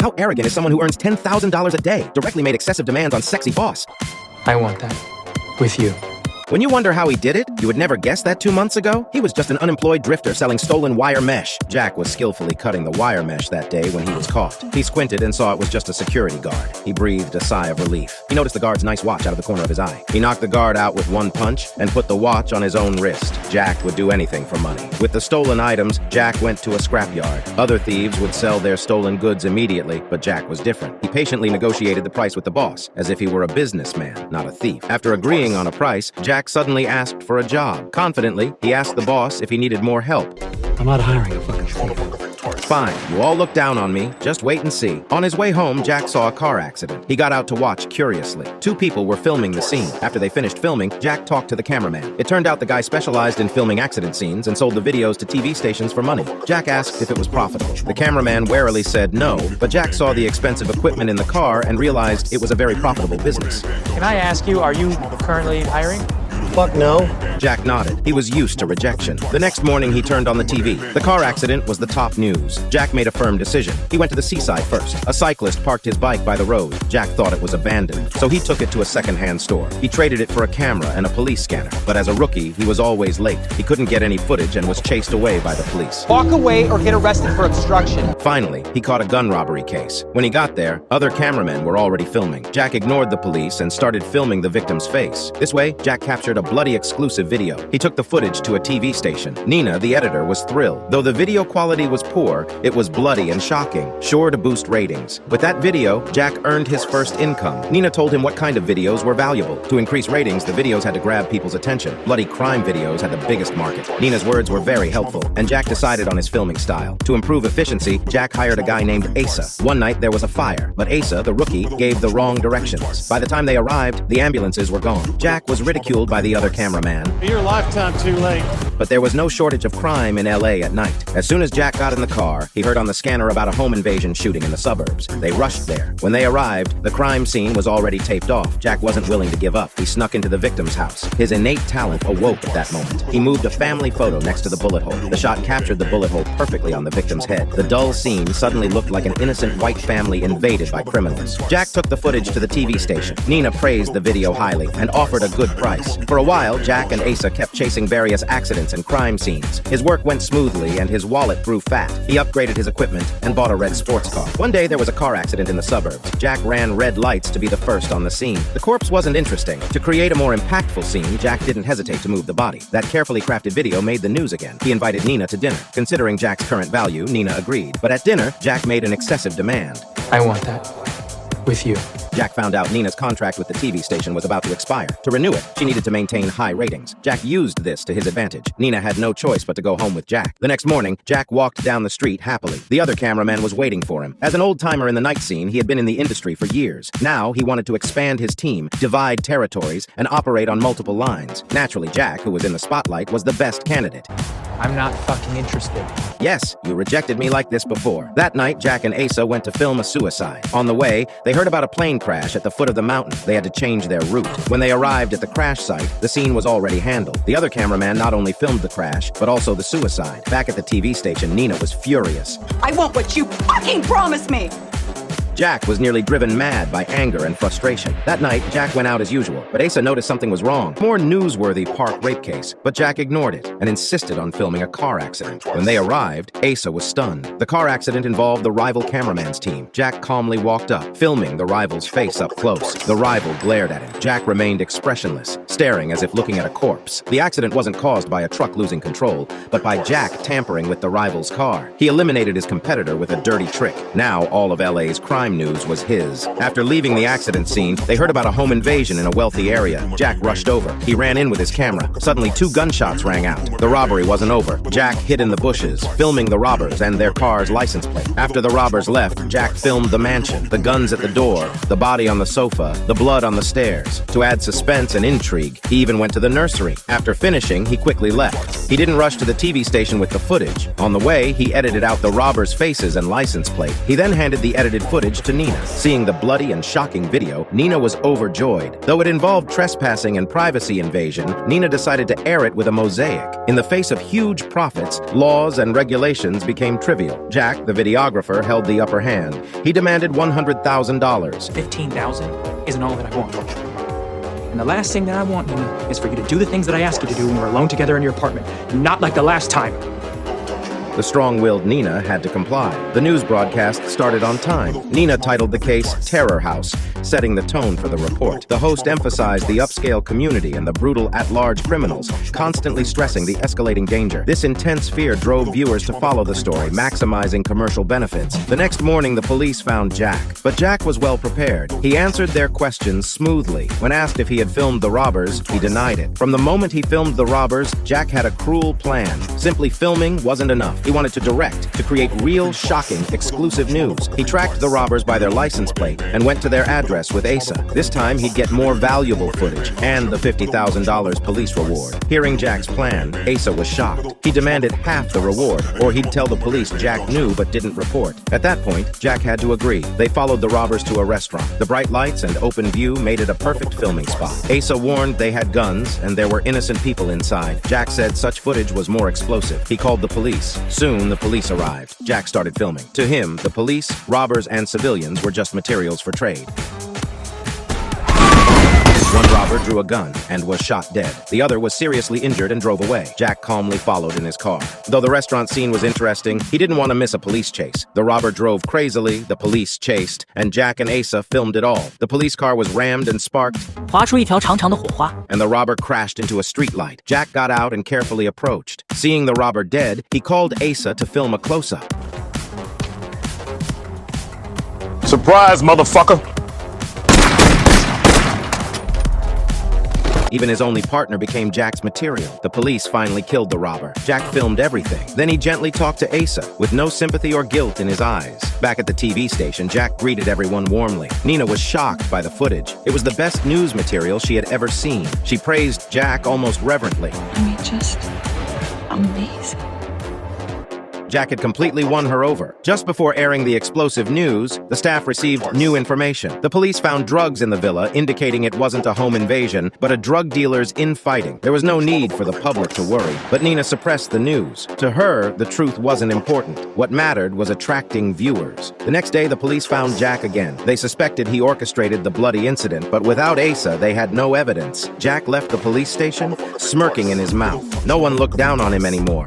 How arrogant is someone who earns $10,000 a day, directly made excessive demands on sexy boss? I want that. With you. When you wonder how he did it, you would never guess that 2 months ago? He was just an unemployed drifter selling stolen wire mesh. Jack was skillfully cutting the wire mesh that day when he was caught. He squinted and saw it was just a security guard. He breathed a sigh of relief. He noticed the guard's nice watch out of the corner of his eye. He knocked the guard out with one punch and put the watch on his own wrist. Jack would do anything for money. With the stolen items, Jack went to a scrapyard. Other thieves would sell their stolen goods immediately, but Jack was different. He patiently negotiated the price with the boss, as if he were a businessman, not a thief. After agreeing on a price, Jack suddenly asked for a job. Confidently, he asked the boss if he needed more help. I'm not hiring a fucking thief. Fine, you all look down on me. Just wait and see. On his way home, Jack saw a car accident. He got out to watch curiously. 2 people were filming the scene. After they finished filming, Jack talked to the cameraman. It turned out the guy specialized in filming accident scenes and sold the videos to TV stations for money. Jack asked if it was profitable. The cameraman warily said no, but Jack saw the expensive equipment in the car and realized it was a very profitable business. Can I ask you, are you currently hiring? Fuck no. Jack nodded. He was used to rejection. The next morning, he turned on the TV. The car accident was the top news. Jack made a firm decision. He went to the seaside first. A cyclist parked his bike by the road. Jack thought it was abandoned, so he took it to a second-hand store. He traded it for a camera and a police scanner. But as a rookie, he was always late. He couldn't get any footage and was chased away by the police. Walk away or get arrested for obstruction. Finally, he caught a gun robbery case. When he got there, other cameramen were already filming. Jack ignored the police and started filming the victim's face. This way, Jack captured a bloody exclusive video. He took the footage to a TV station. Nina, the editor, was thrilled. Though the video quality was poor, it was bloody and shocking, sure to boost ratings. With that video, Jack earned his first income. Nina told him what kind of videos were valuable. To increase ratings, the videos had to grab people's attention. Bloody crime videos had the biggest market. Nina's words were very helpful, and Jack decided on his filming style. To improve efficiency, Jack hired a guy named Asa. One night, there was a fire, but Asa, the rookie, gave the wrong directions. By the time they arrived, the ambulances were gone. Jack was ridiculed by the other cameraman. Your lifetime too late. But there was no shortage of crime in LA at night. As soon as Jack got in the car, he heard on the scanner about a home invasion shooting in the suburbs. They rushed there. When they arrived, the crime scene was already taped off. Jack wasn't willing to give up. He snuck into the victim's house. His innate talent awoke at that moment. He moved a family photo next to the bullet hole. The shot captured the bullet hole perfectly on the victim's head. The dull scene suddenly looked like an innocent white family invaded by criminals. Jack took the footage to the TV station. Nina praised the video highly and offered a good price. For a while, Jack and Asa kept chasing various accidents and crime scenes. His work went smoothly and his wallet grew fat. He upgraded his equipment and bought a red sports car. One day there was a car accident in the suburbs. Jack ran red lights to be the first on the scene. The corpse wasn't interesting. To create a more impactful scene, Jack didn't hesitate to move the body. That carefully crafted video made the news again. He invited Nina to dinner. Considering Jack's current value, Nina agreed. But at dinner, Jack made an excessive demand. I want that. With you. Jack found out Nina's contract with the TV station was about to expire. To renew it, she needed to maintain high ratings. Jack used this to his advantage. Nina had no choice but to go home with Jack. The next morning, Jack walked down the street happily. The other cameraman was waiting for him. As an old-timer in the night scene, he had been in the industry for years. Now, he wanted to expand his team, divide territories, and operate on multiple lines. Naturally, Jack, who was in the spotlight, was the best candidate. I'm not fucking interested. Yes, you rejected me like this before. That night, Jack and Asa went to film a suicide. On the way, they heard about a plane crash at the foot of the mountain. They had to change their route. When they arrived at the crash site, the scene was already handled. The other cameraman not only filmed the crash, but also the suicide. Back at the TV station, Nina was furious. I want what you fucking promised me! Jack was nearly driven mad by anger and frustration. That night, Jack went out as usual, but Asa noticed something was wrong. More newsworthy park rape case, but Jack ignored it and insisted on filming a car accident. When they arrived, Asa was stunned. The car accident involved the rival cameraman's team. Jack calmly walked up, filming the rival's face up close. The rival glared at him. Jack remained expressionless, staring as if looking at a corpse. The accident wasn't caused by a truck losing control, but by Jack tampering with the rival's car. He eliminated his competitor with a dirty trick. Now all of LA's crime news was his. After leaving the accident scene, they heard about a home invasion in a wealthy area. Jack rushed over. He ran in with his camera. Suddenly, 2 gunshots rang out. The robbery wasn't over. Jack hid in the bushes, filming the robbers and their car's license plate. After the robbers left, Jack filmed the mansion, the guns at the door, the body on the sofa, the blood on the stairs. To add suspense and intrigue, league. He even went to the nursery. After finishing, he quickly left. He didn't rush to the TV station with the footage. On the way, he edited out the robbers' faces and license plate. He then handed the edited footage to Nina. Seeing the bloody and shocking video, Nina was overjoyed. Though it involved trespassing and privacy invasion, Nina decided to air it with a mosaic. In the face of huge profits, laws and regulations became trivial. Jack, the videographer, held the upper hand. He demanded $100,000. 15,000 isn't all that I want. And the last thing that I want, Nina, is for you to do the things that I ask you to do when we're alone together in your apartment. Not like the last time. The strong-willed Nina had to comply. The news broadcast started on time. Nina titled the case Terror House, setting the tone for the report. The host emphasized the upscale community and the brutal at-large criminals, constantly stressing the escalating danger. This intense fear drove viewers to follow the story, maximizing commercial benefits. The next morning, the police found Jack. But Jack was well prepared. He answered their questions smoothly. When asked if he had filmed the robbers, he denied it. From the moment he filmed the robbers, Jack had a cruel plan. Simply filming wasn't enough. He wanted to direct, to create real, shocking, exclusive news. He tracked the robbers by their license plate and went to their address with Asa. This time, he'd get more valuable footage and the $50,000 police reward. Hearing Jack's plan, Asa was shocked. He demanded half the reward, or he'd tell the police Jack knew but didn't report. At that point, Jack had to agree. They followed the robbers to a restaurant. The bright lights and open view made it a perfect filming spot. Asa warned they had guns and there were innocent people inside. Jack said such footage was more explosive. He called the police. Soon, the police arrived. Jack started filming. To him, the police, robbers, and civilians were just materials for trade. One robber drew a gun and was shot dead. The other was seriously injured and drove away. Jack calmly followed in his car. Though the restaurant scene was interesting, he didn't want to miss a police chase. The robber drove crazily, the police chased, and Jack and Asa filmed it all. The police car was rammed and sparked, 划出一条长长的火花。 and the robber crashed into a streetlight. Jack got out and carefully approached. Seeing the robber dead, he called Asa to film a close-up. Surprise, motherfucker! Even his only partner became Jack's material. The police finally killed the robber. Jack filmed everything. Then he gently talked to Asa, with no sympathy or guilt in his eyes. Back at the TV station, Jack greeted everyone warmly. Nina was shocked by the footage. It was the best news material she had ever seen. She praised Jack almost reverently. I mean, just amazing. Jack had completely won her over. Just before airing the explosive news, the staff received new information. The police found drugs in the villa, indicating it wasn't a home invasion, but a drug dealer's infighting. There was no need for the public to worry, but Nina suppressed the news. To her, the truth wasn't important. What mattered was attracting viewers. The next day, the police found Jack again. They suspected he orchestrated the bloody incident, but without Asa, they had no evidence. Jack left the police station, smirking in his mouth. No one looked down on him anymore.